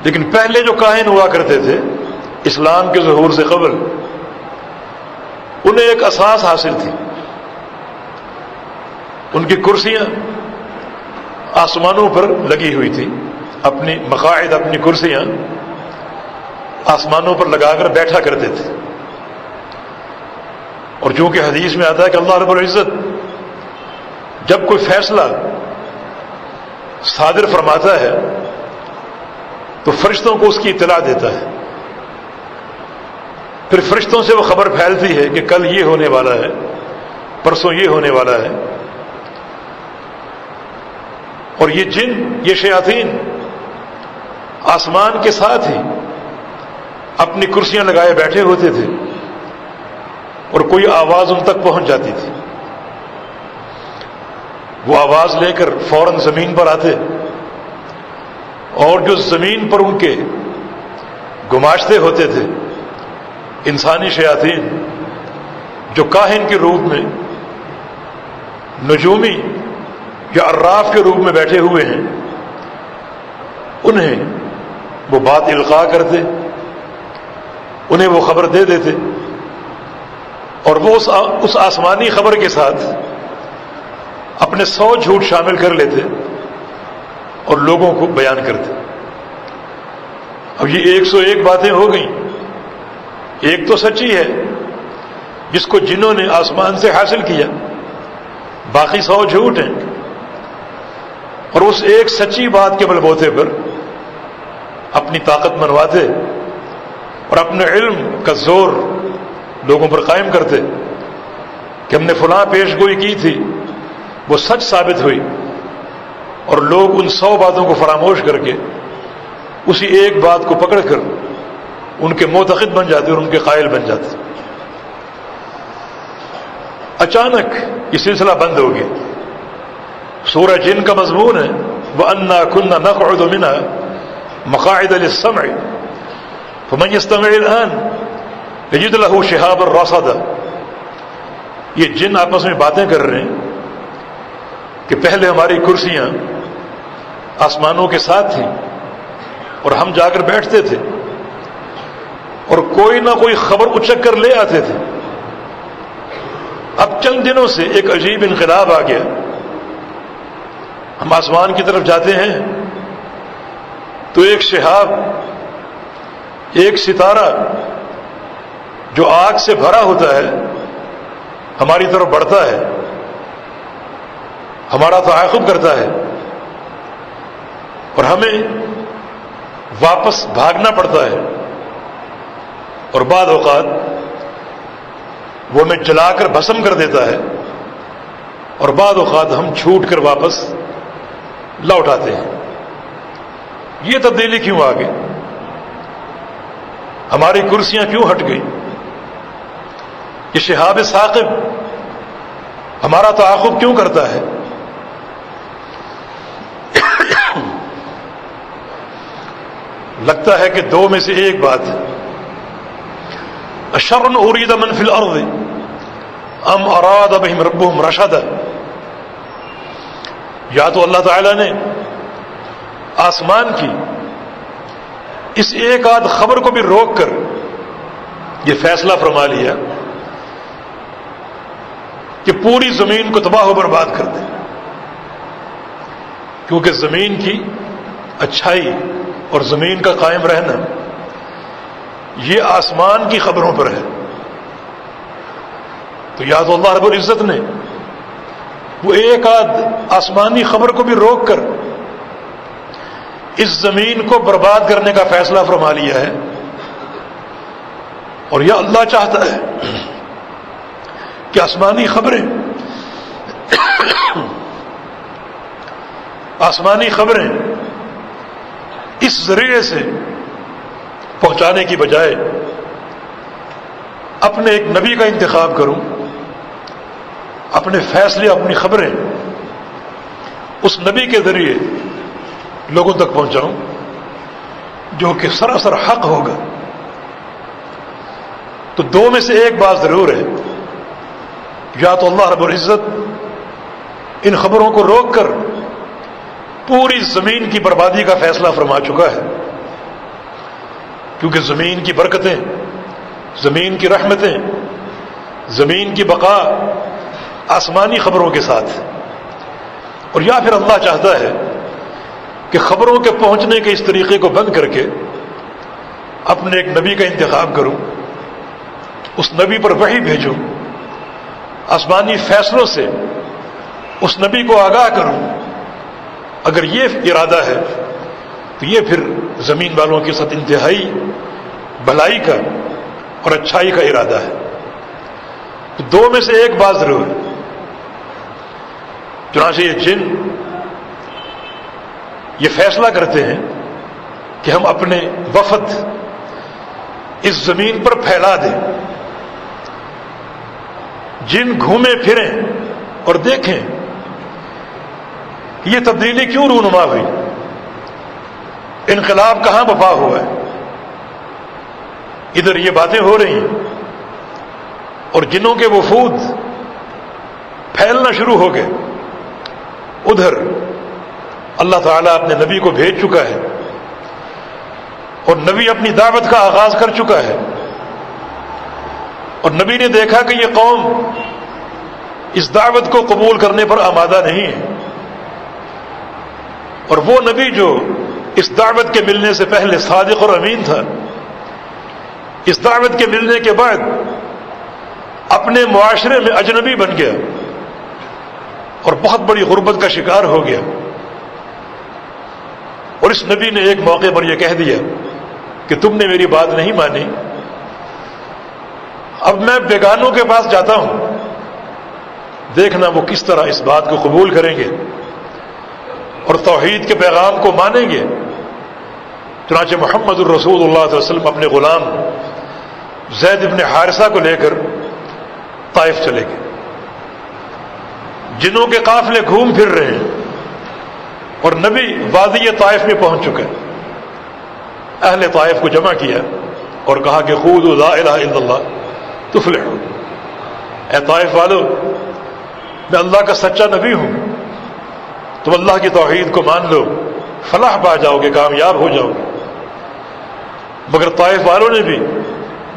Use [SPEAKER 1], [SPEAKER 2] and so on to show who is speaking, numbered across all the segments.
[SPEAKER 1] لیکن پہلے جو کاہن ہوا کرتے تھے اسلام کے ظہور سے قبل، انہیں ایک اساس حاصل تھی، ان کی کرسیاں آسمانوں پر لگی ہوئی تھی، اپنی مقاعد، اپنی کرسیاں آسمانوں پر لگا کر بیٹھا کرتے تھے۔ اور چونکہ حدیث میں آتا ہے کہ اللہ رب العزت جب کوئی فیصلہ صادر فرماتا ہے تو فرشتوں کو اس کی اطلاع دیتا ہے، پھر فرشتوں سے وہ خبر پھیلتی ہے کہ کل یہ ہونے والا ہے، پرسوں یہ ہونے والا ہے، اور یہ جن، یہ شیاطین آسمان کے ساتھ ہی اپنی کرسیاں لگائے بیٹھے ہوتے تھے، اور کوئی آواز ان تک پہنچ جاتی تھی، وہ آواز لے کر فوراً زمین پر آتے، اور جو زمین پر ان کے گماشتے ہوتے تھے انسانی شیاطین، جو کاہن کے روپ میں، نجومی یا عراف کے روپ میں بیٹھے ہوئے ہیں، انہیں وہ بات القاء کرتے، انہیں وہ خبر دے دیتے، اور وہ اس آسمانی خبر کے ساتھ اپنے 100 جھوٹ شامل کر لیتے اور لوگوں کو بیان کرتے۔ اب یہ 101 باتیں ہو گئیں، ایک تو سچی ہے جس کو جنہوں نے آسمان سے حاصل کیا، باقی 100 جھوٹ ہیں، اور اس ایک سچی بات کے بلبوتے پر اپنی طاقت منواتے اور اپنے علم کا زور لوگوں پر قائم کرتے کہ ہم نے فلاں پیش گوئی کی تھی، وہ سچ ثابت ہوئی، اور لوگ ان 100 باتوں کو فراموش کر کے اسی ایک بات کو پکڑ کر ان کے معتقد بن جاتے اور ان کے قائل بن جاتے۔ اچانک یہ سلسلہ بند ہو گیا۔ سورہ جن کا مضمون ہے وَأَنَّا كُنَّا نَقْعُدُ مِنْهَا مَقَاعِدَ لِلسَّمْعِ فَمَنْ يَسْتَمِعِ الْآنَ يَجِدْ لَهُ شِهَابًا رَّصَدًا۔ یہ جن آپس میں باتیں کر رہے ہیں کہ پہلے ہماری کرسیاں آسمانوں کے ساتھ تھیں اور ہم جا کر بیٹھتے تھے، اور کوئی نہ کوئی خبر اچک کر لے آتے تھے۔ اب چند دنوں سے ایک عجیب انقلاب آ گیا، ہم آسمان کی طرف جاتے ہیں تو ایک شہاب، ایک ستارہ جو آگ سے بھرا ہوتا ہے ہماری طرف بڑھتا ہے، ہمارا تعاقب کرتا ہے، اور ہمیں واپس بھاگنا پڑتا ہے، اور بعض اوقات وہ ہمیں جلا کر بھسم کر دیتا ہے، اور بعض اوقات ہم چھوٹ کر واپس لوٹ آتے ہیں۔ یہ تبدیلی کیوں آ گئی؟ ہماری کرسیاں کیوں ہٹ گئی؟ یہ شہاب ثاقب ہمارا تعاقب کیوں کرتا ہے؟ لگتا ہے کہ دو میں سے ایک بات ہے، اشر ارید من فی الارض ام اراد بہم ربہم رشدا۔ یا تو اللہ تعالی نے آسمان کی اس ایک آدھ خبر کو بھی روک کر یہ فیصلہ فرما لیا کہ پوری زمین کو تباہ و برباد کر دے، کیونکہ زمین کی اچھائی اور زمین کا قائم رہنا یہ آسمان کی خبروں پر ہے۔ تو یا تو اللہ رب العزت نے وہ ایک آدھ آسمانی خبر کو بھی روک کر اس زمین کو برباد کرنے کا فیصلہ فرما لیا ہے، اور یا اللہ چاہتا ہے کہ آسمانی خبریں اس ذریعے سے پہنچانے کی بجائے اپنے ایک نبی کا انتخاب کروں، اپنے فیصلے، اپنی خبریں اس نبی کے ذریعے لوگوں تک پہنچاؤں جو کہ سراسر حق ہوگا۔ تو دو میں سے ایک بات ضرور ہے، یا تو اللہ رب العزت ان خبروں کو روک کر پوری زمین کی بربادی کا فیصلہ فرما چکا ہے، کیونکہ زمین کی برکتیں، زمین کی رحمتیں، زمین کی بقا آسمانی خبروں کے ساتھ، اور یا پھر اللہ چاہتا ہے کہ خبروں کے پہنچنے کے اس طریقے کو بند کر کے اپنے ایک نبی کا انتخاب کروں، اس نبی پر وحی بھیجوں، آسمانی فیصلوں سے اس نبی کو آگاہ کروں۔ اگر یہ ارادہ ہے تو یہ پھر زمین والوں کے ساتھ انتہائی بھلائی کا اور اچھائی کا ارادہ ہے۔ تو دو میں سے ایک بات ضرور ہے۔ چنانچہ یہ جن یہ فیصلہ کرتے ہیں کہ ہم اپنے وفد اس زمین پر پھیلا دیں، جن گھومے پھریں اور دیکھیں کہ یہ تبدیلی کیوں رونما ہوئی، انقلاب کہاں بپا ہوا ہے۔ ادھر یہ باتیں ہو رہی ہیں اور جنوں کے وفود پھیلنا شروع ہو گئے، ادھر اللہ تعالیٰ اپنے نبی کو بھیج چکا ہے اور نبی اپنی دعوت کا آغاز کر چکا ہے، اور نبی نے دیکھا کہ یہ قوم اس دعوت کو قبول کرنے پر آمادہ نہیں ہے، اور وہ نبی جو اس دعوت کے ملنے سے پہلے صادق اور امین تھا، اس دعوت کے ملنے کے بعد اپنے معاشرے میں اجنبی بن گیا اور بہت بڑی غربت کا شکار ہو گیا، اور اس نبی نے ایک موقع پر یہ کہہ دیا کہ تم نے میری بات نہیں مانی، اب میں بیگانوں کے پاس جاتا ہوں، دیکھنا وہ کس طرح اس بات کو قبول کریں گے اور توحید کے پیغام کو مانیں گے۔ چنانچہ محمد الرسول اللہ صلی اللہ علیہ وسلم اپنے غلام زید بن حارثہ کو لے کر طائف چلے گئے۔ جنوں کے قافلے گھوم پھر رہے ہیں اور نبی وادی طائف میں پہنچ چکے۔ اہل طائف کو جمع کیا اور کہا کہ قولوا لا الہ الا اللہ تفلحوا، اے طائف والو، میں اللہ کا سچا نبی ہوں، تم اللہ کی توحید کو مان لو، فلاح پا جاؤ گے، کامیاب ہو جاؤ گے۔ مگر طائف والوں نے بھی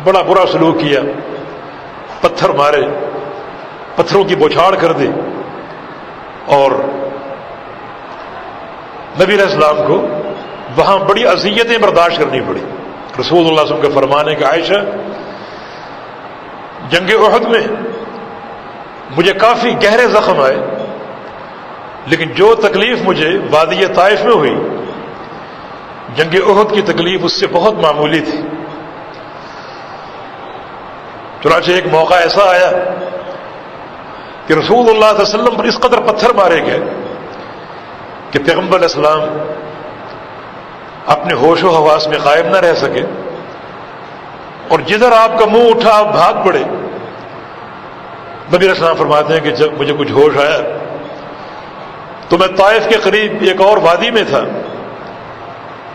[SPEAKER 1] بڑا برا سلوک کیا، پتھر مارے، پتھروں کی بوچھاڑ کر دی، اور نبی علیہ السلام کو وہاں بڑی اذیتیں برداشت کرنی پڑی۔ رسول اللہ صلی اللہ علیہ وسلم کے فرمانے کہ عائشہ، جنگ احد میں مجھے کافی گہرے زخم آئے، لیکن جو تکلیف مجھے وادی طائف میں ہوئی، جنگ احد کی تکلیف اس سے بہت معمولی تھی۔ چنانچہ ایک موقع ایسا آیا کہ رسول اللہ صلی اللہ علیہ وسلم پر اس قدر پتھر مارے گئے کہ پیغمبر علیہ السلام اپنے ہوش و حواس میں قائم نہ رہ سکے، اور جدھر آپ کا منہ اٹھا آپ بھاگ پڑے۔ نبی علیہ السلام فرماتے ہیں کہ جب مجھے کچھ ہوش آیا تو میں طائف کے قریب ایک اور وادی میں تھا،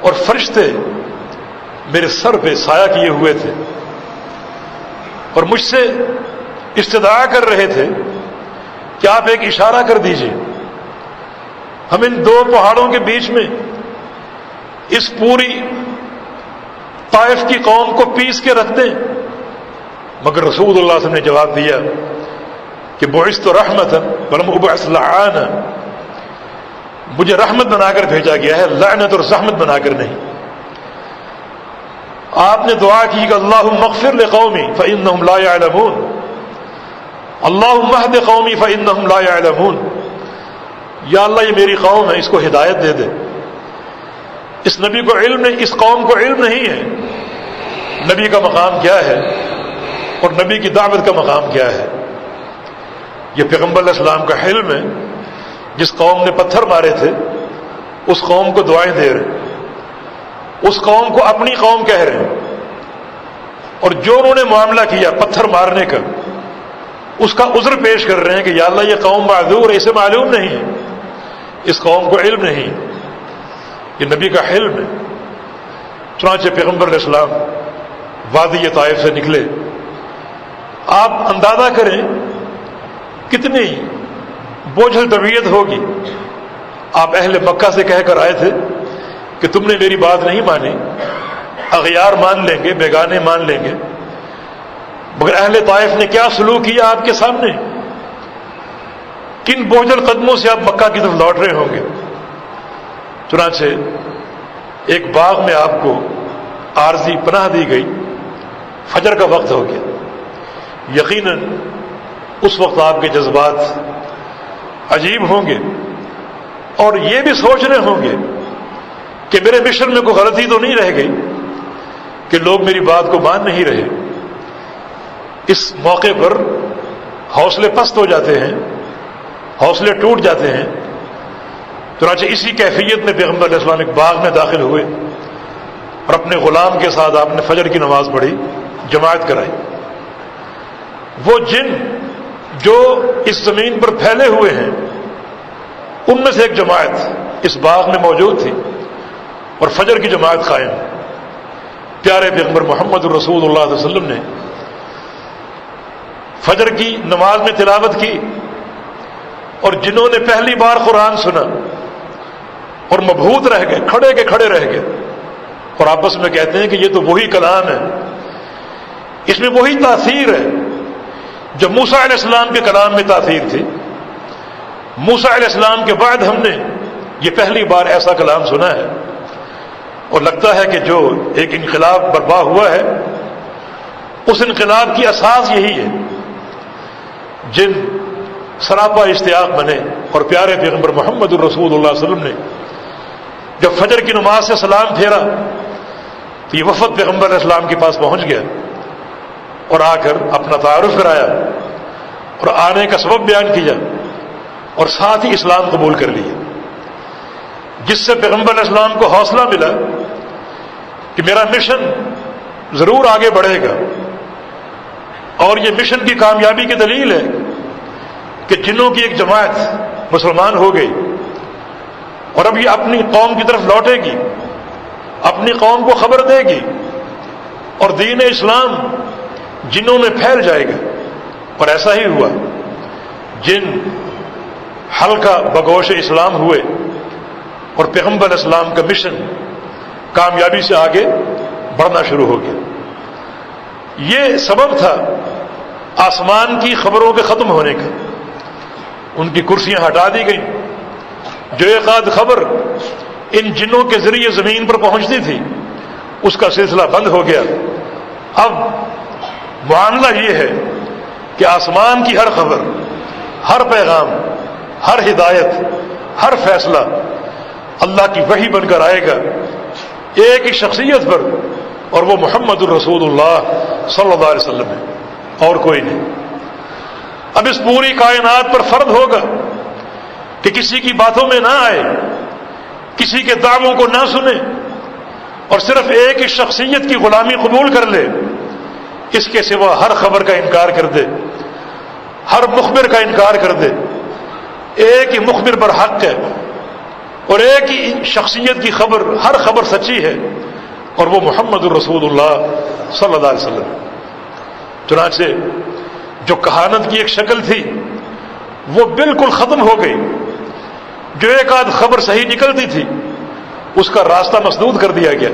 [SPEAKER 1] اور فرشتے میرے سر پہ سایہ کیے ہوئے تھے اور مجھ سے استدعا کر رہے تھے کہ آپ ایک اشارہ کر دیجئے، ہم ان دو پہاڑوں کے بیچ میں اس پوری طائف کی قوم کو پیس کے رکھ دیں۔ مگر رسول اللہ صلی اللہ علیہ وسلم نے جواب دیا کہ بعثت رحمتا ولم ابعث لعانا، مجھے رحمت بنا کر بھیجا گیا ہے، لعنت اور زحمت بنا کر نہیں۔ آپ نے دعا کی کہ اللہم اغفر لقومی فإنہم لا يعلمون، اللہم اہد قومی فإنہم لا يعلمون، یا اللہ یہ میری قوم ہے، اس کو ہدایت دے دے۔ اس نبی کو علم نہیں، اس قوم کو علم نہیں ہے نبی کا مقام کیا ہے اور نبی کی دعوت کا مقام کیا ہے۔ یہ پیغمبر علیہ السلام کا حلم ہے، جس قوم نے پتھر مارے تھے اس قوم کو دعائیں دے رہے، اس قوم کو اپنی قوم کہہ رہے ہیں، اور جو انہوں نے معاملہ کیا پتھر مارنے کا اس کا عذر پیش کر رہے ہیں کہ یا اللہ یہ قوم معذور ہے، اسے معلوم نہیں ہے، اس قوم کو علم نہیں، یہ نبی کا حلم ہے۔ چنانچہ پیغمبر علیہ السلام وادی طائف سے نکلے۔ آپ اندازہ کریں کتنی بوجھل طبیعت ہوگی۔ آپ اہل مکہ سے کہہ کر آئے تھے کہ تم نے میری بات نہیں مانی، اغیار مان لیں گے، بیگانے مان لیں گے، مگر اہل طائف نے کیا سلوک کیا آپ کے سامنے؟ کن بوجھل قدموں سے آپ مکہ کی طرف لوٹ رہے ہوں گے؟ چنانچہ ایک باغ میں آپ کو عارضی پناہ دی گئی، فجر کا وقت ہو گیا، یقیناً اس وقت آپ کے جذبات عجیب ہوں گے اور یہ بھی سوچ رہے ہوں گے کہ میرے مشن میں کوئی غلطی تو نہیں رہ گئی کہ لوگ میری بات کو مان نہیں رہے۔ اس موقع پر حوصلے پست ہو جاتے ہیں، حوصلے ٹوٹ جاتے ہیں۔ چنانچہ اسی کیفیت میں پیغمبر علیہ السلام ایک باغ میں داخل ہوئے اور اپنے غلام کے ساتھ آپ نے فجر کی نماز پڑھی، جماعت کرائی۔ وہ جن جو اس زمین پر پھیلے ہوئے ہیں ان میں سے ایک جماعت اس باغ میں موجود تھی اور فجر کی جماعت قائم۔ پیارے پیغمبر محمد الرسول اللہ صلی اللہ علیہ وسلم نے فجر کی نماز میں تلاوت کی، اور جنہوں نے پہلی بار قرآن سنا اور مبہوت رہ گئے، کھڑے کے کھڑے رہ گئے، اور آپس میں کہتے ہیں کہ یہ تو وہی کلام ہے، اس میں وہی تاثیر ہے جو موسیٰ علیہ السلام کے کلام میں تاثیر تھی۔ موسیٰ علیہ السلام کے بعد ہم نے یہ پہلی بار ایسا کلام سنا ہے، اور لگتا ہے کہ جو ایک انقلاب برپا ہوا ہے اس انقلاب کی اساس یہی ہے۔ جن سراپا اشتیاق بنے اور پیارے پیغمبر محمد الرسول اللہ صلی اللہ علیہ وسلم نے جب فجر کی نماز سے سلام پھیرا تو یہ وفد پیغمبر علیہ السلام کے پاس پہنچ گیا اور آ کر اپنا تعارف کرایا اور آنے کا سبب بیان کیا اور ساتھ ہی اسلام قبول کر لیا، جس سے پیغمبر علیہ السلام کو حوصلہ ملا کہ میرا مشن ضرور آگے بڑھے گا، اور یہ مشن کی کامیابی کی دلیل ہے کہ جنوں کی ایک جماعت مسلمان ہو گئی اور اب یہ اپنی قوم کی طرف لوٹے گی، اپنی قوم کو خبر دے گی، اور دین اسلام جنوں میں پھیل جائے گا۔ اور ایسا ہی ہوا، جن حلقہ بگوش اسلام ہوئے اور پیغمبر علیہ السلام کا مشن کامیابی سے آگے بڑھنا شروع ہو گیا۔ یہ سبب تھا آسمان کی خبروں کے ختم ہونے کا، ان کی کرسیاں ہٹا دی گئیں، جو ایک آدھ خبر ان جنوں کے ذریعے زمین پر پہنچتی تھی اس کا سلسلہ بند ہو گیا۔ اب معاملہ یہ ہے کہ آسمان کی ہر خبر، ہر پیغام، ہر ہدایت، ہر فیصلہ اللہ کی وحی بن کر آئے گا ایک ہی شخصیت پر، اور وہ محمد الرسول اللہ صلی اللہ علیہ وسلم ہے، اور کوئی نہیں۔ اب اس پوری کائنات پر فرض ہوگا کہ کسی کی باتوں میں نہ آئے، کسی کے دعووں کو نہ سنے، اور صرف ایک ہی شخصیت کی غلامی قبول کر لے، اس کے سوا ہر خبر کا انکار کر دے، ہر مخبر کا انکار کر دے۔ ایک ہی مخبر پر حق ہے اور ایک ہی شخصیت کی خبر، ہر خبر سچی ہے، اور وہ محمد الرسول اللہ صلی اللہ علیہ وسلم۔ چنانچہ جو کہانت کی ایک شکل تھی وہ بالکل ختم ہو گئی، جو ایک آدھ خبر صحیح نکلتی تھی اس کا راستہ مسدود کر دیا گیا،